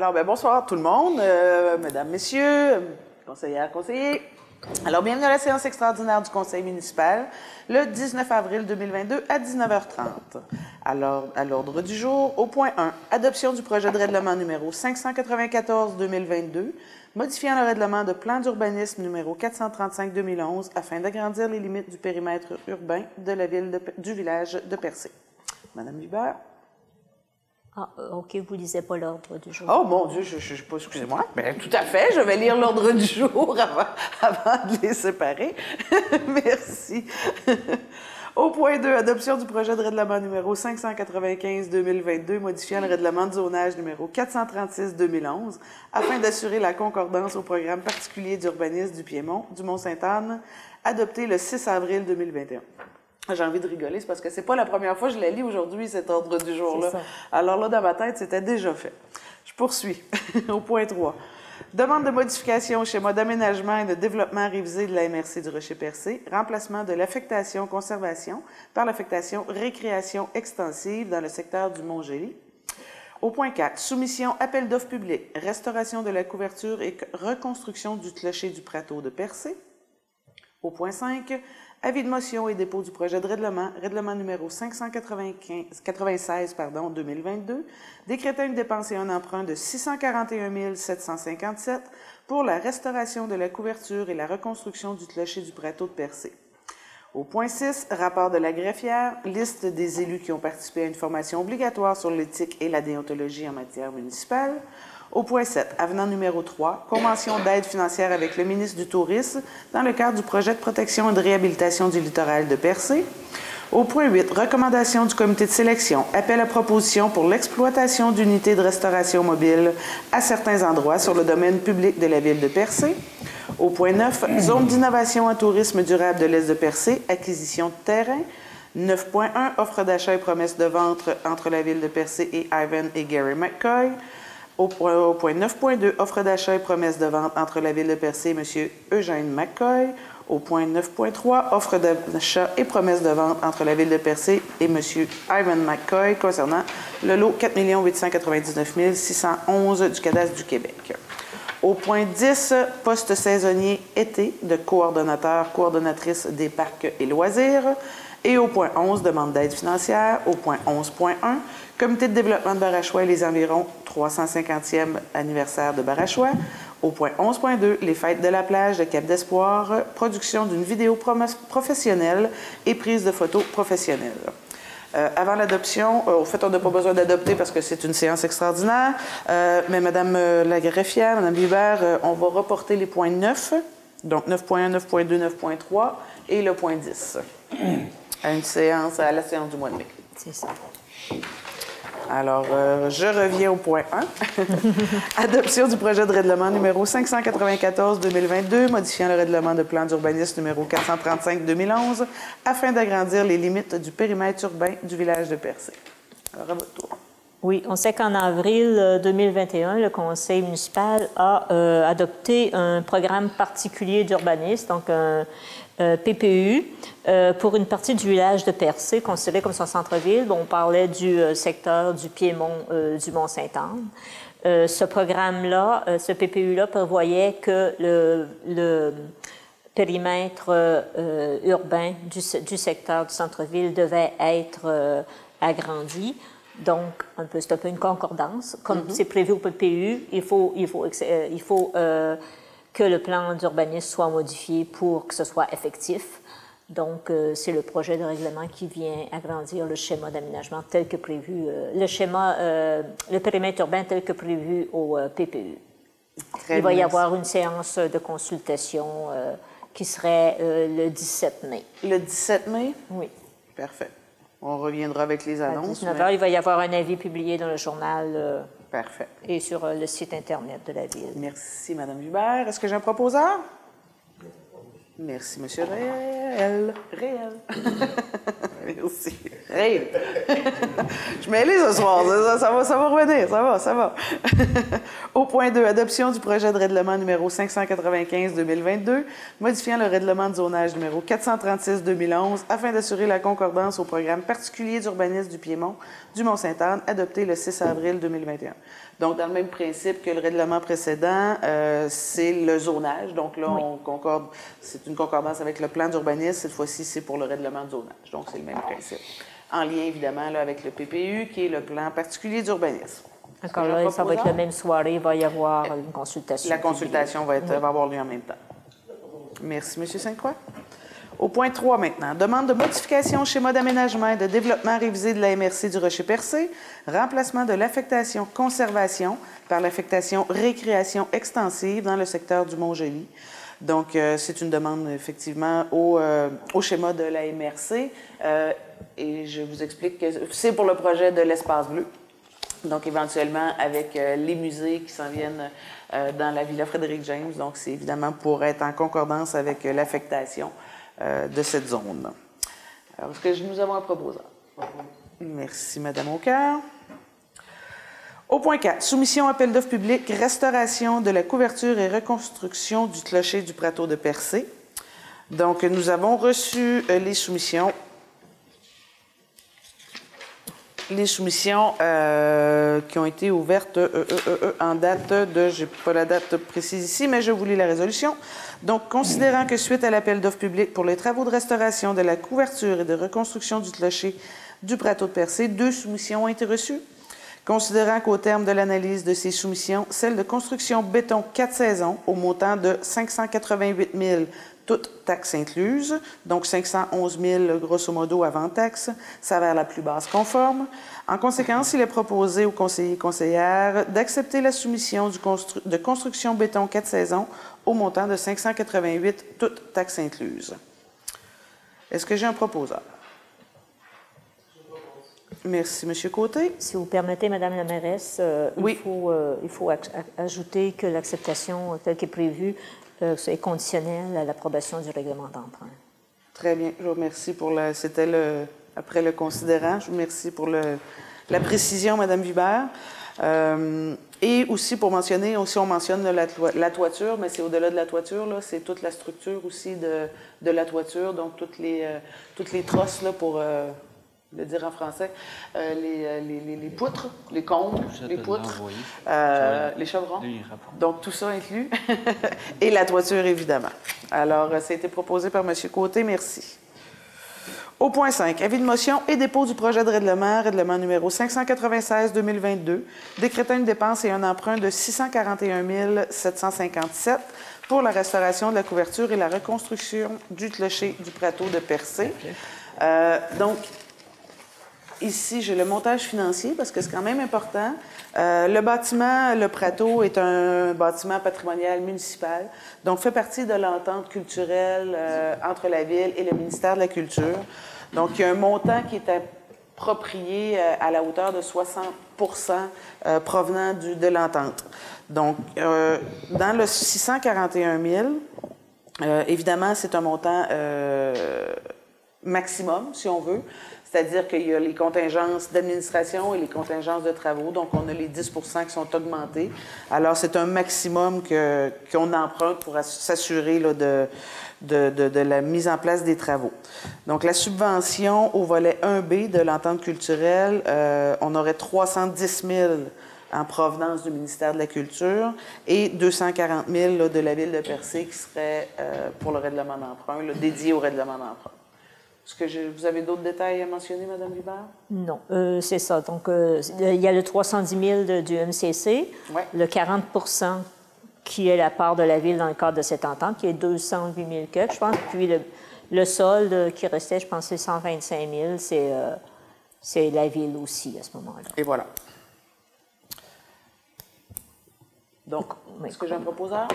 Alors, bonsoir tout le monde, mesdames, messieurs, conseillères, conseillers. Alors, bienvenue à la séance extraordinaire du Conseil municipal, le 19 avril 2022 à 19h30. Alors, à l'ordre du jour, au point 1, adoption du projet de règlement numéro 594-2022, modifiant le règlement de plan d'urbanisme numéro 435-2011 afin d'agrandir les limites du périmètre urbain de la ville du village de Percé. Madame Hubert. Ah, OK, vous ne lisez pas l'ordre du jour. Oh mon Dieu, je sais pas, excusez-moi. Bien, tout à fait, je vais lire l'ordre du jour avant de les séparer. Merci. Au point 2, adoption du projet de règlement numéro 595-2022, modifiant le règlement de zonage numéro 436-2011, afin d'assurer la concordance au programme particulier d'urbanisme du Piémont, du Mont-Sainte-Anne, adopté le 6 avril 2021. J'ai envie de rigoler, c'est parce que c'est pas la première fois que je la lis aujourd'hui, cet ordre du jour-là. Alors là, dans ma tête, c'était déjà fait. Je poursuis. Au point 3. Demande de modification au schéma d'aménagement et de développement révisé de la MRC du Rocher-Percé, remplacement de l'affectation conservation par l'affectation récréation extensive dans le secteur du Mont-Gély. Au point 4, soumission appel d'offres public, restauration de la couverture et reconstruction du clocher du Prateau de Percé. Au point 5, avis de motion et dépôt du projet de règlement numéro 596-2022, décrétant une dépense et un emprunt de 641 757 pour la restauration de la couverture et la reconstruction du clocher du Prateau de Percé. Au point 6, rapport de la greffière, liste des élus qui ont participé à une formation obligatoire sur l'éthique et la déontologie en matière municipale. Au point 7, avenant numéro 3, convention d'aide financière avec le ministre du Tourisme dans le cadre du projet de protection et de réhabilitation du littoral de Percé. Au point 8, recommandation du comité de sélection, appel à proposition pour l'exploitation d'unités de restauration mobile à certains endroits sur le domaine public de la ville de Percé. Au point 9, zone d'innovation en tourisme durable de l'Est de Percé, acquisition de terrain. 9.1, offre d'achat et promesse de vente entre la ville de Percé et Ivan et Gary McCoy. Au point 9.2, offre d'achat et promesse de vente entre la ville de Percé et M. Eugène McCoy. Au point 9.3, offre d'achat et promesse de vente entre la ville de Percé et M. Ivan McCoy concernant le lot 4 899 611 du cadastre du Québec. Au point 10, poste saisonnier été de coordonnateur/coordonnatrice des parcs et loisirs. Et au point 11, demande d'aide financière. Au point 11.1, comité de développement de Barachois et les environs 350e anniversaire de Barachois. Au point 11.2, les fêtes de la plage de Cap-d'Espoir, production d'une vidéo professionnelle et prise de photos professionnelles. Avant l'adoption, au fait, on n'a pas besoin d'adopter parce que c'est une séance extraordinaire, mais Mme la greffière, Mme Hubert, on va reporter les points 9, donc 9.1, 9.2, 9.3 et le point 10 à la séance du mois de mai. C'est ça. Alors, je reviens au point 1. Adoption du projet de règlement numéro 594-2022, modifiant le règlement de plan d'urbanisme numéro 435-2011, afin d'agrandir les limites du périmètre urbain du village de Percé. Alors, à votre tour. Oui, on sait qu'en avril 2021, le Conseil municipal a adopté un programme particulier d'urbanisme, donc un PPU, pour une partie du village de Percé, considéré comme son centre-ville. On parlait du secteur du Piémont du Mont-Sainte-Anne. Ce programme-là, ce PPU-là prévoyait que le périmètre urbain du secteur du centre-ville devait être agrandi. Donc, c'est un peu une concordance. Comme c'est prévu au PPU, il faut que le plan d'urbanisme soit modifié pour que ce soit effectif. Donc, c'est le projet de règlement qui vient agrandir le schéma d'aménagement tel que prévu, le périmètre urbain tel que prévu au PPU. Il va y avoir une séance de consultation qui serait le 17 mai. Le 17 mai? Oui. Parfait. On reviendra avec les annonces. À 19h, il va y avoir un avis publié dans le journal Parfait. Et sur le site Internet de la Ville. Merci, Mme Hubert. Est-ce que j'ai un proposeur? Merci, M. Réel. Merci. Réel. Je m'ai ce soir. Ça va revenir. Ça va. Au point 2, adoption du projet de règlement numéro 595-2022, modifiant le règlement de zonage numéro 436-2011 afin d'assurer la concordance au programme particulier d'urbanisme du Piémont du Mont-Sainte-Anne, adopté le 6 avril 2021. Donc, dans le même principe que le règlement précédent, c'est le zonage. Donc là, on concorde, c'est une concordance avec le plan d'urbanisme. Cette fois-ci, c'est pour le règlement de zonage. Donc, c'est le même principe. En lien, évidemment, là, avec le PPU, qui est le plan particulier d'urbanisme. D'accord, là, ça va être la même soirée, il va y avoir une consultation. La consultation va avoir lieu en même temps. Merci, M. Sainte-Croix. Au point 3 maintenant. Demande de modification au schéma d'aménagement et de développement révisé de la MRC du Rocher-Percé. Remplacement de l'affectation conservation par l'affectation récréation extensive dans le secteur du Mont-Joli. Donc, c'est une demande, effectivement, au schéma de la MRC. Et je vous explique que c'est pour le projet de l'espace bleu. Donc, éventuellement, avec les musées qui s'en viennent dans la Villa Frédéric-James. Donc, c'est évidemment pour être en concordance avec l'affectation de cette zone. Alors, est-ce que nous avons un proposeur? Merci, Mme Aucoeur. Au point 4, soumission appel d'offres public, restauration de la couverture et reconstruction du clocher du Prateau de Percé. Donc, nous avons reçu les soumissions. Les soumissions qui ont été ouvertes en date de, je n'ai pas la date précise ici, mais je vous lis la résolution. Donc, considérant que suite à l'appel d'offres public pour les travaux de restauration de la couverture et de reconstruction du clocher du Prateau de Percé, 2 soumissions ont été reçues. Considérant qu'au terme de l'analyse de ces soumissions, celle de construction béton 4 saisons au montant de 588 000, toutes taxes incluses, donc 511 000 grosso modo avant taxes, s'avère la plus basse conforme. En conséquence, il est proposé aux conseillers et conseillères d'accepter la soumission de construction béton 4 saisons au montant de 588, toutes taxes incluses. Est-ce que j'ai un proposeur? Merci, M. Côté. Si vous permettez, Mme la mairesse, oui. il faut ajouter que l'acceptation telle qu'elle est prévue est conditionnelle à l'approbation du règlement d'emprunt. Très bien. Je vous remercie pour c'était après le considérant. Je vous remercie pour la précision, Mme Vibert. Et aussi pour mentionner, on mentionne la toiture, mais c'est au-delà de la toiture, c'est toute la structure aussi de la toiture, donc toutes les trosses là, pour le dire en français, les poutres, les combles, les poutres, les chevrons. Donc, tout ça inclus. Et la toiture, évidemment. Alors, ça a été proposé par M. Côté. Merci. Au point 5, avis de motion et dépôt du projet de règlement numéro 596-2022, décrétant une dépense et un emprunt de 641 757 pour la restauration de la couverture et la reconstruction du clocher du Prateau de Percé. Donc, ici, j'ai le montage financier parce que c'est quand même important. Le bâtiment, le Prateau, est un bâtiment patrimonial municipal, donc fait partie de l'entente culturelle entre la Ville et le ministère de la Culture. Donc, il y a un montant qui est approprié à la hauteur de 60 provenant de l'entente. Donc, dans le 641 000, évidemment, c'est un montant maximum, si on veut. C'est-à-dire qu'il y a les contingences d'administration et les contingences de travaux. Donc, on a les 10 qui sont augmentés. Alors, c'est un maximum qu'on emprunte pour s'assurer de la mise en place des travaux. Donc, la subvention au volet 1B de l'entente culturelle, on aurait 310 000 en provenance du ministère de la Culture et 240 000 de la Ville de Percé qui serait pour le règlement d'emprunt, dédié au règlement d'emprunt. Est-ce que vous avez d'autres détails à mentionner, Mme Vibert? Non, c'est ça. Donc, il y a le 310 000 du MCC, ouais. Le 40 qui est la part de la Ville dans le cadre de cette entente, qui est 208 000 je pense. Puis le solde qui restait, je pense, c'est 125 000. C'est la Ville aussi à ce moment-là. Et voilà. Donc, est-ce que j'ai un proposeur?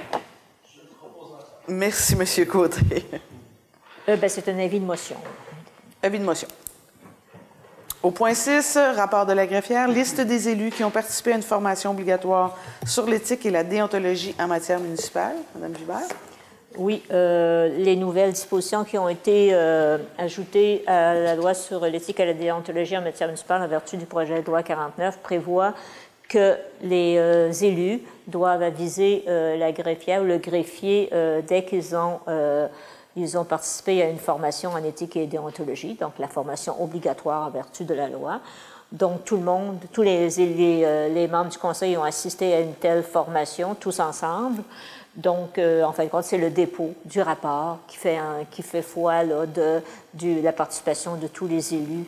Merci, M. Côté. C'est un avis de motion. Avis de motion. Au point 6, rapport de la greffière, liste des élus qui ont participé à une formation obligatoire sur l'éthique et la déontologie en matière municipale. Mme Vibert. Oui, les nouvelles dispositions qui ont été ajoutées à la loi sur l'éthique et la déontologie en matière municipale en vertu du projet de loi 49 prévoient que les élus doivent aviser la greffière ou le greffier dès qu'ils ont participé à une formation en éthique et déontologie, donc la formation obligatoire en vertu de la loi. Donc, tout le monde, tous les membres du conseil ont assisté à une telle formation, tous ensemble. Donc, en fin de compte, c'est le dépôt du rapport qui fait foi là, de la participation de tous les élus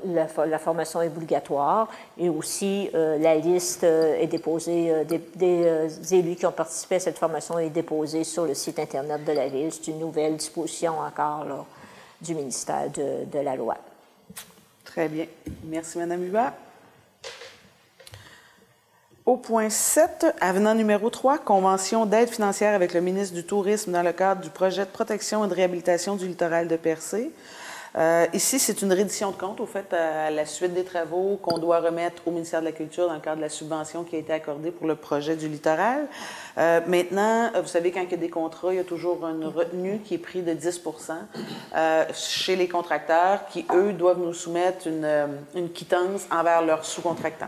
la formation est obligatoire et aussi la liste est déposée, des élus qui ont participé à cette formation est déposée sur le site Internet de la Ville. C'est une nouvelle disposition encore là, du ministère de la Loi. Très bien. Merci, Mme Hubert. Au point 7, avenant numéro 3, convention d'aide financière avec le ministre du Tourisme dans le cadre du projet de protection et de réhabilitation du littoral de Percé. Ici, c'est une reddition de compte, au fait, à la suite des travaux qu'on doit remettre au ministère de la Culture dans le cadre de la subvention qui a été accordée pour le projet du littoral. Maintenant, vous savez, quand il y a des contrats, il y a toujours une retenue qui est prise de 10 chez les contracteurs qui, eux, doivent nous soumettre une quittance envers leurs sous-contractants.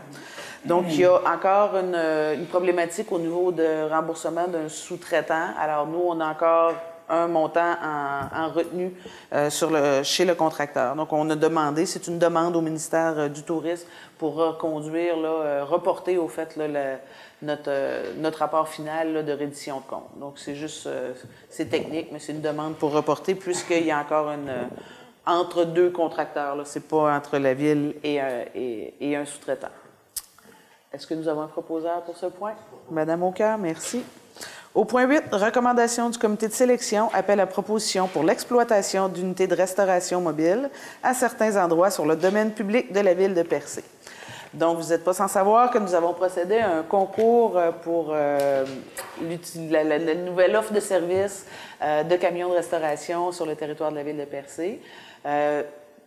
Donc, il y a encore une problématique au niveau de remboursement d'un sous-traitant. Alors, nous, on a encore un montant en retenue chez le contracteur. Donc, on a demandé, c'est une demande au ministère du Tourisme pour reconduire, reporter au fait notre rapport final de reddition de compte. Donc, c'est juste, c'est technique, mais c'est une demande pour reporter puisqu'il y a encore entre deux contracteurs. Ce n'est pas entre la Ville et un sous-traitant. Est-ce que nous avons un proposeur pour ce point? Madame Aucoeur, merci. Au point 8, recommandation du comité de sélection, appel à proposition pour l'exploitation d'unités de restauration mobile à certains endroits sur le domaine public de la Ville de Percé. Donc, vous n'êtes pas sans savoir que nous avons procédé à un concours pour la nouvelle offre de services de camions de restauration sur le territoire de la Ville de Percé.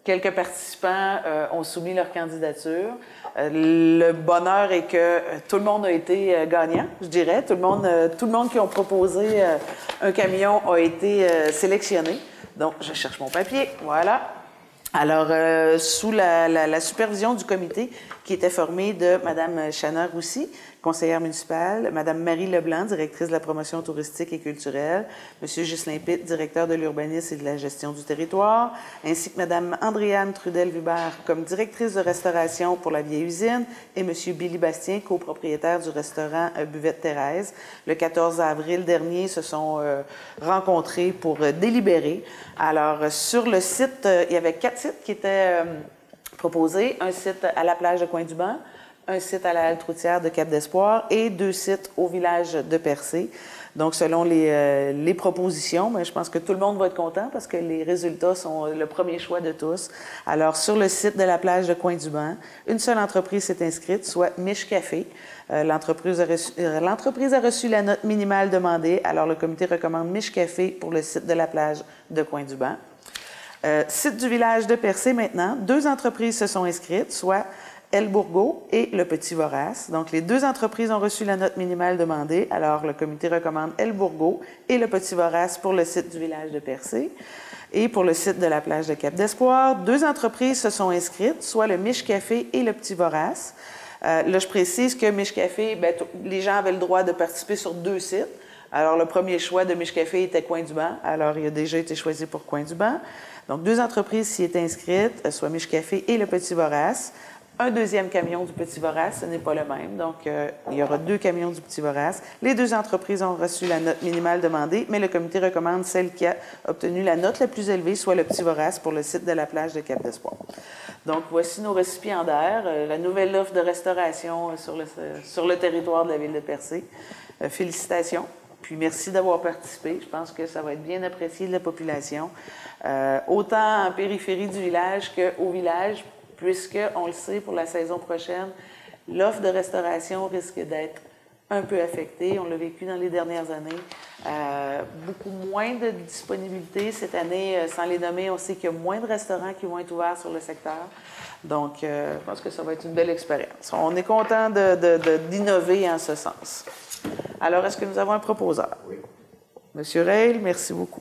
Quelques participants ont soumis leur candidature. Le bonheur est que tout le monde a été gagnant, je dirais. Tout le monde qui a proposé un camion a été sélectionné. Donc, je cherche mon papier. Voilà. Alors, sous la supervision du comité qui était formé de Mme Chana Roussy, conseillère municipale, Mme Marie Leblanc, directrice de la promotion touristique et culturelle, M. Ghislain Pitt, directeur de l'urbanisme et de la gestion du territoire, ainsi que Mme Andréane Trudel-Hubert comme directrice de restauration pour la vieille usine et M. Billy Bastien, copropriétaire du restaurant Buvette Thérèse. Le 14 avril dernier, se sont rencontrés pour délibérer. Alors, sur le site, il y avait 4 sites qui étaient proposés. Un site à la plage de Coin-du-Banc, un site à la halte routière de Cap-d'Espoir et 2 sites au village de Percé. Donc, selon les propositions, je pense que tout le monde va être content parce que les résultats sont le premier choix de tous. Alors, sur le site de la plage de Coin-du-Banc, une seule entreprise s'est inscrite, soit Mich Café. L'entreprise a reçu la note minimale demandée. Alors, le comité recommande Mich Café pour le site de la plage de Coin-du-Banc. Site du village de Percé maintenant, 2 entreprises se sont inscrites, soit El Bourgault et le Petit Vorace. Donc, les 2 entreprises ont reçu la note minimale demandée. Alors, le comité recommande El Bourgault et le Petit Vorace pour le site du village de Percé. Et pour le site de la plage de Cap-d'Espoir, 2 entreprises se sont inscrites, soit le Mich Café et le Petit Vorace. Là, je précise que Mich Café, les gens avaient le droit de participer sur 2 sites. Alors, le premier choix de Mich Café était Coin-du-Banc. Alors, il a déjà été choisi pour Coin-du-Banc. Donc, 2 entreprises s'y étaient inscrites, soit Mich Café et le Petit Vorace. Un deuxième camion du Petit Vorace, ce n'est pas le même. Donc, il y aura 2 camions du Petit Vorace. Les 2 entreprises ont reçu la note minimale demandée, mais le comité recommande celle qui a obtenu la note la plus élevée, soit le Petit Vorace pour le site de la plage de Cap-d'Espoir. Donc, voici nos récipiendaires. La nouvelle offre de restauration sur le territoire de la Ville de Percé. Félicitations. Puis, merci d'avoir participé. Je pense que ça va être bien apprécié de la population, autant en périphérie du village qu'au village, puisque, on le sait, pour la saison prochaine, l'offre de restauration risque d'être un peu affectée. On l'a vécu dans les dernières années. Beaucoup moins de disponibilité. Cette année, sans les nommer, on sait qu'il y a moins de restaurants qui vont être ouverts sur le secteur. Donc, je pense que ça va être une belle expérience. On est content d'innover en ce sens. Alors, est-ce que nous avons un proposeur? Oui. Monsieur Reil, merci beaucoup.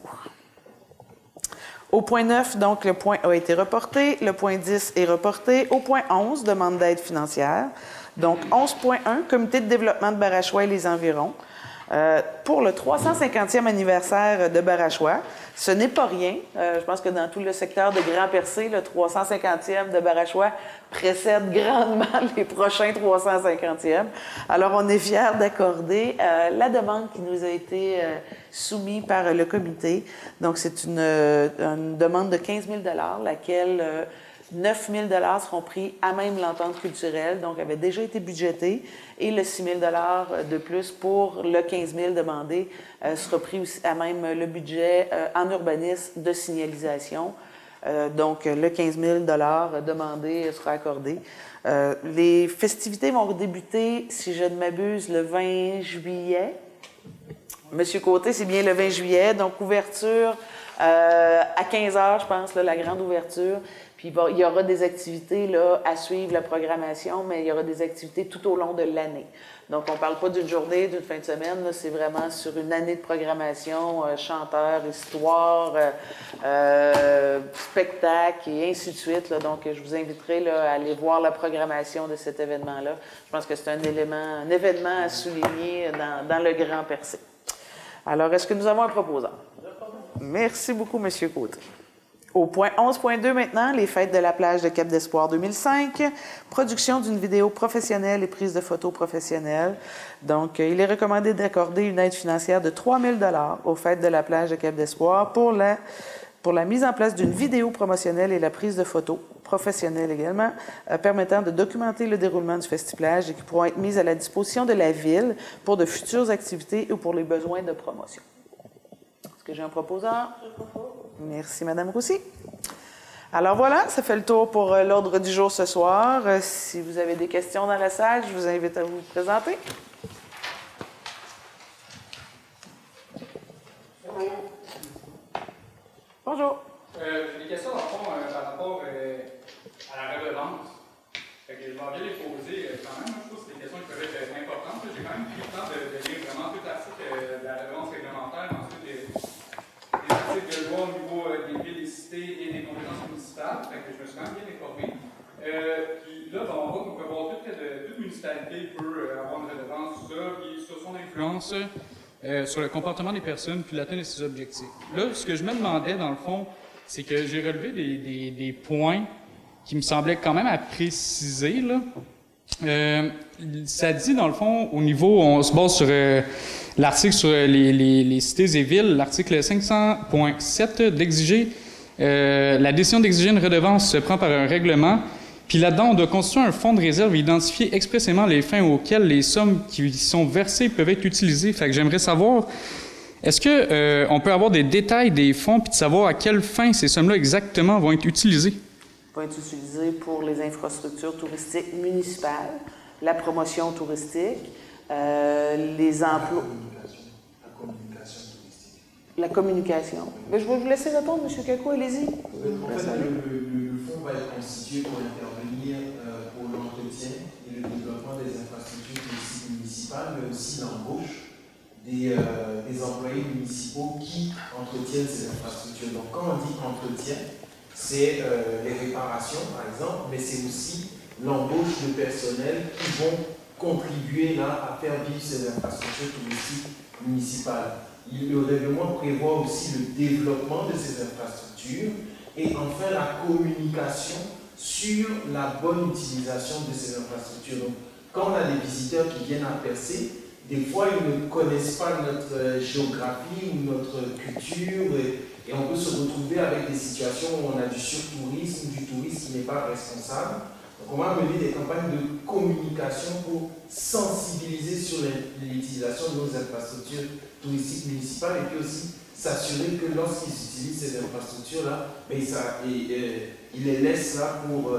Au point 9, donc, le point a été reporté. Le point 10 est reporté. Au point 11, demande d'aide financière. Donc, 11.1, comité de développement de Barachois et les environs. Pour le 350e anniversaire de Barachois. Ce n'est pas rien. Je pense que dans tout le secteur de Grand-Percé, le 350e de Barachois précède grandement les prochains 350e. Alors, on est fiers d'accorder la demande qui nous a été soumise par le comité. Donc, c'est une demande de 15 000 laquelle 9 000 seront pris à même l'entente culturelle, donc avait déjà été budgété, et le 6 000 de plus pour le 15 000 demandé sera pris aussi à même le budget en urbanisme de signalisation. Donc, le 15 000 demandé sera accordé. Les festivités vont débuter, si je ne m'abuse, le 20 juillet. Monsieur Côté, c'est bien le 20 juillet, donc ouverture à 15 h, je pense, là, la grande ouverture. Puis il y aura des activités là, à suivre la programmation, mais il y aura des activités tout au long de l'année. Donc, on ne parle pas d'une journée, d'une fin de semaine, c'est vraiment sur une année de programmation, chanteurs, histoire, spectacle et ainsi de suite. Là. Donc, je vous inviterai là, à aller voir la programmation de cet événement-là. Je pense que c'est un événement à souligner dans le Grand Percé. Alors, est-ce que nous avons un proposant? Merci beaucoup, M. Côté. Au point 11.2 maintenant, les fêtes de la plage de Cap d'Espoir 2005, production d'une vidéo professionnelle et prise de photos professionnelle. Donc, il est recommandé d'accorder une aide financière de 3 000 aux fêtes de la plage de Cap d'Espoir pour la mise en place d'une vidéo promotionnelle et la prise de photos professionnelle également, permettant de documenter le déroulement du Festi-Plage et qui pourront être mises à la disposition de la Ville pour de futures activités ou pour les besoins de promotion. Est-ce que j'ai un proposeur? Je propose. Merci, Mme Roussy. Alors voilà, ça fait le tour pour l'ordre du jour ce soir. Si vous avez des questions dans la salle, je vous invite à vous présenter. Bonjour. J'ai des questions, dans le fond, par rapport à la redevance. Fait que je vais bien les poser quand même. Je trouve que c'est des questions qui peuvent être importantes. J'ai quand même pris le temps de lire vraiment tout l'article de la redevance réglementaire, ensuite des articles de loi au niveau des villes, des cités et des compétences municipales. Fait que je me suis quand même bien informé. Puis là, on voit qu'on peut voir toute municipalité peut avoir une redevance, tout ça, puis sur son influence sur le comportement des personnes, puis l'atteinte de ses objectifs. Là, ce que je me demandais, dans le fond, c'est que j'ai relevé des points qui me semblaient quand même à préciser, là. Ça dit, dans le fond, au niveau, on se base sur l'article sur les cités et villes, l'article 500.7, d'exiger, la décision d'exiger une redevance se prend par un règlement, puis là-dedans, on doit constituer un fonds de réserve et identifier expressément les fins auxquelles les sommes qui sont versées peuvent être utilisées. Fait que j'aimerais savoir, est-ce que on peut avoir des détails des fonds, puis de savoir à quelle fin ces sommes-là exactement vont être utilisées? Vont être utilisées pour les infrastructures touristiques municipales, la promotion touristique, les emplois. La communication. Mais je vais vous laisser répondre, M. Kakou, allez-y. En fait, le fonds va être constitué pour intervenir pour l'entretien et le développement des infrastructures touristiques municipales, mais aussi l'embauche des employés municipaux qui entretiennent ces infrastructures. Donc, quand on dit entretien, c'est les réparations, par exemple, mais c'est aussi l'embauche de personnel qui vont contribuer là à faire vivre ces infrastructures touristiques municipales. Le règlement prévoit aussi le développement de ces infrastructures et enfin la communication sur la bonne utilisation de ces infrastructures. Donc, quand on a des visiteurs qui viennent à Percé, des fois ils ne connaissent pas notre géographie ou notre culture et on peut se retrouver avec des situations où on a du surtourisme, du tourisme qui n'est pas responsable. Donc, on va mener des campagnes de communication pour sensibiliser sur l'utilisation de nos infrastructures touristiques municipales et puis aussi s'assurer que lorsqu'ils utilisent ces infrastructures-là, ils les laissent là pour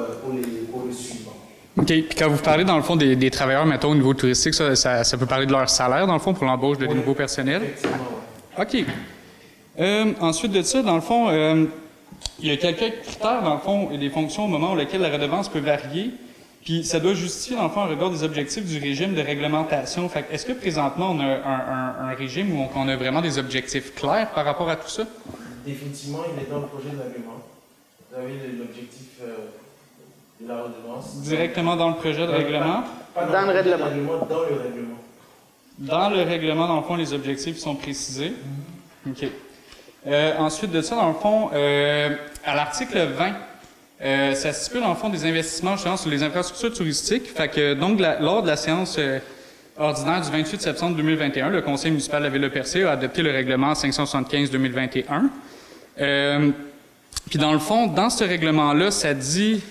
le suivant. OK. Puis quand vous parlez, dans le fond, des travailleurs, mettons, au niveau touristique, ça peut parler de leur salaire, dans le fond, pour l'embauche de nouveaux personnels? Effectivement, oui. OK. Ensuite de ça, dans le fond, il y a quelques critères, dans le fond, et des fonctions au moment auxquelles la redevance peut varier. Puis ça doit justifier, dans le fond, un regard des objectifs du régime de réglementation. Fait est-ce que présentement, on a un régime où on a vraiment des objectifs clairs par rapport à tout ça? Définitivement, il est dans le projet de règlement. Vous avez l'objectif de la redevance. Directement dans le projet de règlement? Pas dans le règlement, dans le règlement. Dans le règlement, dans le fond, les objectifs sont précisés. OK. Ensuite de ça, dans le fond, à l'article 20, ça stipule, dans le fond, des investissements justement sur les infrastructures touristiques. Fait que, donc, lors de la séance ordinaire du 28 septembre 2021, le Conseil municipal de la Ville-de-Percé a adopté le règlement 575-2021. Puis, dans le fond, dans ce règlement-là, ça dit...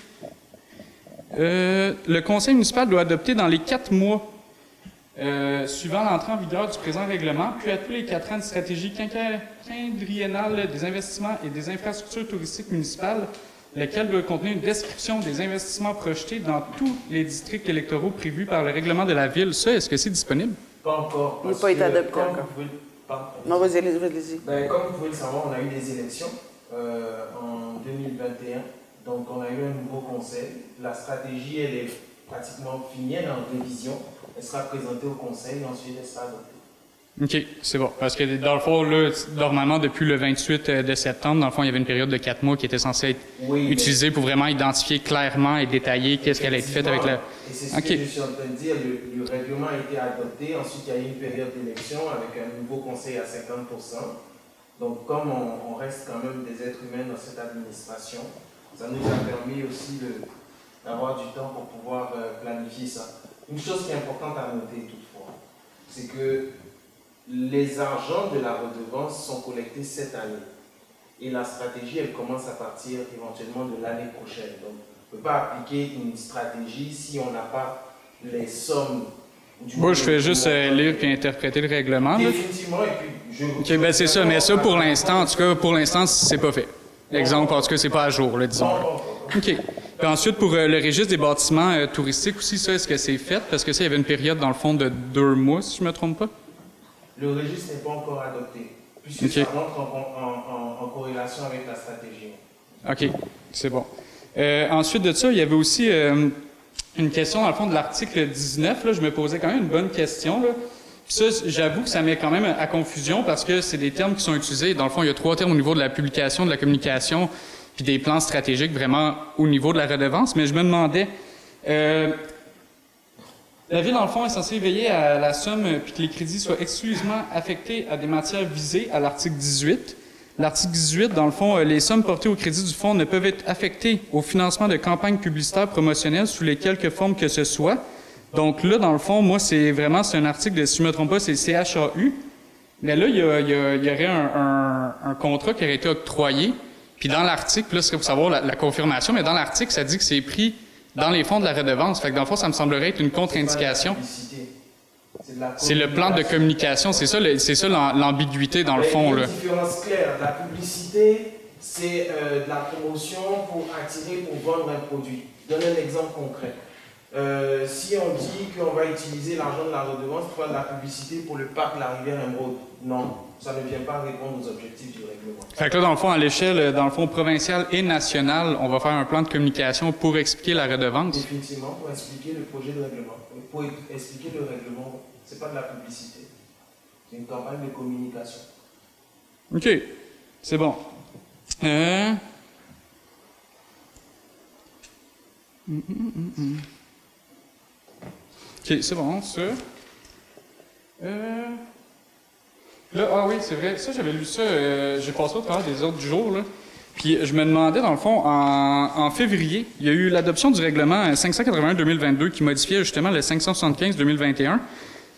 le Conseil municipal doit adopter dans les 4 mois suivant l'entrée en vigueur du présent règlement, puis à tous les 4 ans de stratégie quinquennale des investissements et des infrastructures touristiques municipales, laquelle doit contenir une description des investissements projetés dans tous les districts électoraux prévus par le règlement de la Ville. Ça, est-ce que c'est disponible? Pas encore. Il n'a pas été adopté encore. Non, vas-y. Ben, comme vous pouvez le savoir, on a eu des élections en 2021. Donc, on a eu un nouveau conseil. La stratégie, elle est pratiquement finie, elle est en révision. Elle sera présentée au conseil et ensuite elle sera adoptée. OK, c'est bon. Parce que dans le fond, là, normalement, depuis le 28 de septembre, dans le fond, il y avait une période de 4 mois qui était censée être utilisée pour vraiment identifier clairement et détailler qu'est-ce qu'elle a été faite avec la... Et c'est ce que je suis en train de dire. Le règlement a été adopté. Ensuite, il y a eu une période d'élection avec un nouveau conseil à 50%. Donc, comme on reste quand même des êtres humains dans cette administration, ça nous a permis aussi d'avoir du temps pour pouvoir planifier ça. Une chose qui est importante à noter toutefois, c'est que les argents de la redevance sont collectés cette année. Et la stratégie, elle commence à partir éventuellement de l'année prochaine. Donc, on ne peut pas appliquer une stratégie si on n'a pas les sommes. Moi, je fais juste lire et interpréter le règlement. Définitivement, et puis je... OK, ben c'est ça. Mais ça, pour l'instant, en tout cas, pour l'instant, c'est pas fait. L'exemple, en tout cas, c'est pas à jour, là, disons. OK. Puis ensuite, pour le registre des bâtiments touristiques aussi, ça, est-ce que c'est fait? Parce que ça, il y avait une période, dans le fond, de 2 mois, si je me trompe pas. Le registre n'est pas encore adopté, puisque ça rentre en corrélation avec la stratégie. OK, c'est bon. Ensuite de ça, il y avait aussi une question, dans le fond, de l'article 19. Là, je me posais quand même une bonne question, là. Puis ça, j'avoue que ça met quand même à confusion parce que c'est des termes qui sont utilisés. Dans le fond, il y a 3 termes au niveau de la publication, de la communication, puis des plans stratégiques vraiment au niveau de la redevance. Mais je me demandais, la Ville, dans le fond, est censée veiller à la somme puis que les crédits soient exclusivement affectés à des matières visées à l'article 18. L'article 18, dans le fond, les sommes portées au crédit du fonds ne peuvent être affectées au financement de campagnes publicitaires promotionnelles sous les quelques formes que ce soit. Donc là, dans le fond, moi, c'est un article de, si je ne me trompe pas, c'est CHAU. Mais là, il y aurait un contrat qui aurait été octroyé. Puis dans l'article, là, ce serait pour savoir la confirmation, mais dans l'article, ça dit que c'est pris dans les fonds de la redevance. Fait que dans le fond, ça me semblerait être une contre-indication. C'est le plan de communication. C'est ça l'ambiguïté dans le fond. Il y a une différence claire. La publicité, c'est de la promotion pour attirer, pour vendre un produit. Je donne un exemple concret. Si on dit qu'on va utiliser l'argent de la redevance pour faire de la publicité pour le parc La Rivière Emeraude, non, ça ne vient pas répondre aux objectifs du règlement. Fait que là, dans le fond, à l'échelle, dans le fond provinciale et nationale, on va faire un plan de communication pour expliquer la redevance. Définitivement, pour expliquer le projet de règlement. Pour expliquer le règlement, ce n'est pas de la publicité, c'est une campagne de communication. OK, c'est bon. OK, c'est bon, ça. Là, ah oui, c'est vrai. Ça, j'avais lu ça. J'ai passé au travers des ordres du jour, là. Puis je me demandais, dans le fond, en février, il y a eu l'adoption du règlement 581-2022 qui modifiait justement le 575-2021.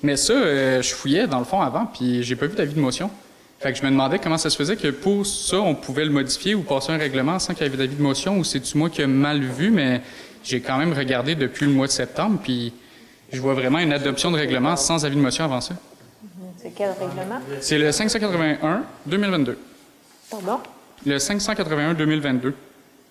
Mais ça, je fouillais, dans le fond, avant, puis j'ai pas vu d'avis de motion. Fait que je me demandais comment ça se faisait que pour ça, on pouvait le modifier ou passer un règlement sans qu'il y ait d'avis de motion, ou c'est-tu moi qui ai mal vu, mais j'ai quand même regardé depuis le mois de septembre, puis je vois vraiment une adoption de règlement sans avis de motion avant ça. C'est quel règlement? C'est le 581-2022. Pardon? Le 581-2022.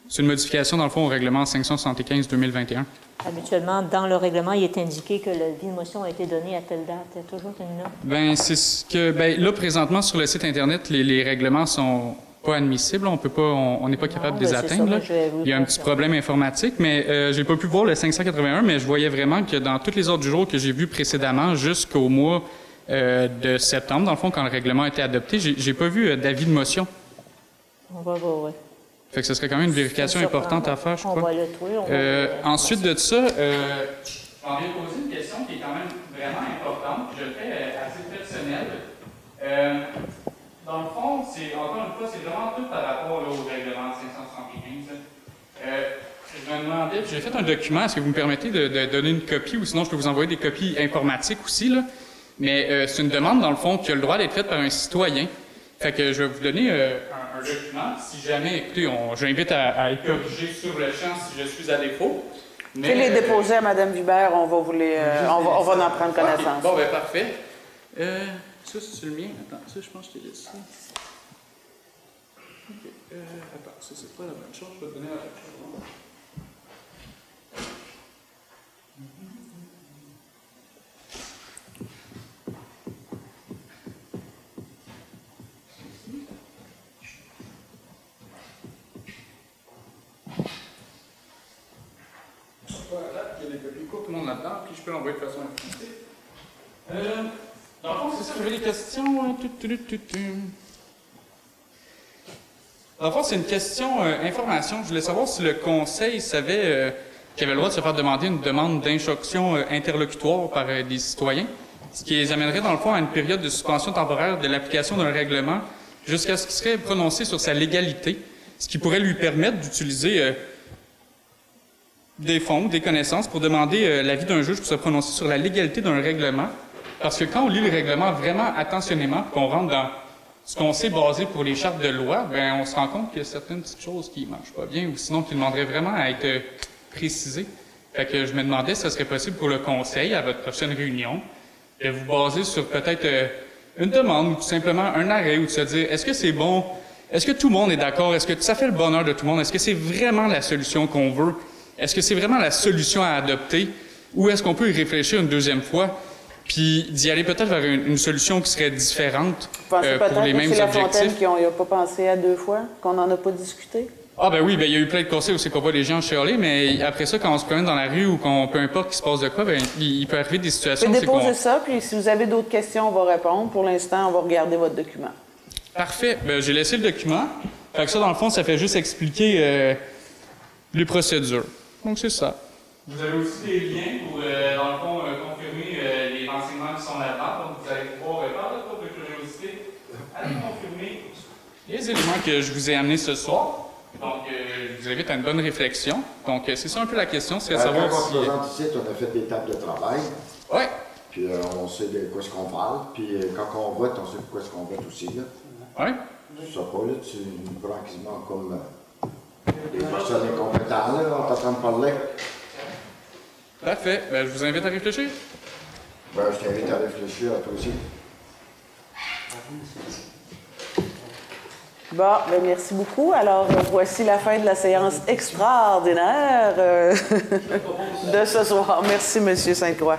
C'est une modification, dans le fond, au règlement 575-2021. Habituellement, dans le règlement, il est indiqué que l'avis de motion a été donné à telle date. Il y a toujours une note. Bien, c'est ce que... Bien, là, présentement, sur le site Internet, les règlements sont pas admissibles. On n'est pas capable de les atteindre. Il y a un petit problème informatique, mais j'ai pas pu voir le 581, mais je voyais vraiment que dans tous les ordres du jour que j'ai vus précédemment, jusqu'au mois de septembre, dans le fond, quand le règlement a été adopté, j'ai pas vu d'avis de motion. On va voir, oui. Fait que ce serait quand même une vérification importante à faire, je crois. On va le trouver. Ensuite de ça, j'ai envie de poser une question qui est quand même vraiment importante. Je le fais c'est, encore une fois, c'est vraiment tout par rapport là, au règlement 575. Je me demandais, j'ai fait un document, est-ce que vous me permettez de donner une copie, ou sinon je peux vous envoyer des copies informatiques aussi, là. Mais c'est une demande, dans le fond, qui a le droit d'être faite par un citoyen. Fait que je vais vous donner un document. Si jamais, écoutez, j'invite à être corrigé sur le champ si je suis à défaut. Mais les déposer à Mme Vibert, on va vous les, on va en prendre connaissance. Bon, ben parfait. Ça, c'est le mien. Attends, ça, je pense que je t'ai laissé. OK. Attends, ça, c'est pas la bonne chose. Je vais te donner la bonne chose. Voilà, il y a des copies courtes, tout le monde là-dedans, puis je peux l'envoyer de façon imprimée. Dans le fond, c'est ça, j'avais des questions. Dans le fond, c'est une question information. Je voulais savoir si le Conseil savait qu'il avait le droit de se faire demander une demande d'injonction interlocutoire par des citoyens, ce qui les amènerait, dans le fond, à une période de suspension temporaire de l'application d'un règlement jusqu'à ce qu'il serait prononcé sur sa légalité, ce qui pourrait lui permettre d'utiliser des fonds, des connaissances pour demander l'avis d'un juge pour se prononcer sur la légalité d'un règlement. Parce que quand on lit le règlement vraiment attentionnément, qu'on rentre dans ce qu'on sait basé pour les chartes de loi, ben on se rend compte qu'il y a certaines petites choses qui ne marchent pas bien ou sinon qui demanderaient vraiment à être précisées. Fait que je me demandais si ce serait possible pour le Conseil, à votre prochaine réunion, de vous baser sur peut-être une demande ou tout simplement un arrêt ou de se dire, est-ce que c'est bon? Est-ce que tout le monde est d'accord? Est-ce que ça fait le bonheur de tout le monde? Est-ce que c'est vraiment la solution qu'on veut? Est-ce que c'est vraiment la solution à adopter? Ou est-ce qu'on peut y réfléchir une deuxième fois? Puis d'y aller peut-être vers une solution qui serait différente pour les mêmes objectifs. C'est La Fontaine qu'on n'y a pas pensé à deux fois, qu'on n'en a pas discuté? Ah ben oui, ben il y a eu plein de conseils où c'est qu'on voit les gens chialer, mais après ça, quand on se promène dans la rue ou qu'on peu importe qu'il se passe de quoi, ben il peut arriver des situations... Vous pouvez déposer ça, puis si vous avez d'autres questions, on va répondre. Pour l'instant, on va regarder votre document. Parfait. Ben, j'ai laissé le document. Fait que ça, dans le fond, ça fait juste expliquer les procédures. Donc c'est ça. Vous avez aussi des liens pour, dans le fond, confirmer les renseignements qui sont là-dedans. Donc, vous allez pouvoir, par votre propre curiosité, aller confirmer les éléments que je vous ai amenés ce soir. Donc, je vous invite à une bonne réflexion. Donc, c'est ça un peu la question, c'est de savoir quand si... on présente ici, on a fait des tables de travail. Oui. Puis on sait de quoi est-ce qu'on parle. Puis quand on vote, on sait de quoi est-ce qu'on vote aussi. Oui. Je sais pas, là, tu nous prends quasiment comme des personnes incompétentes, là, on est en train de parler. Parfait. Ben, je vous invite à réfléchir. Ben, je t'invite à réfléchir à toi aussi. Bon, bien, merci beaucoup. Alors, voici la fin de la séance extraordinaire de ce soir. Merci, M. Sainte-Croix.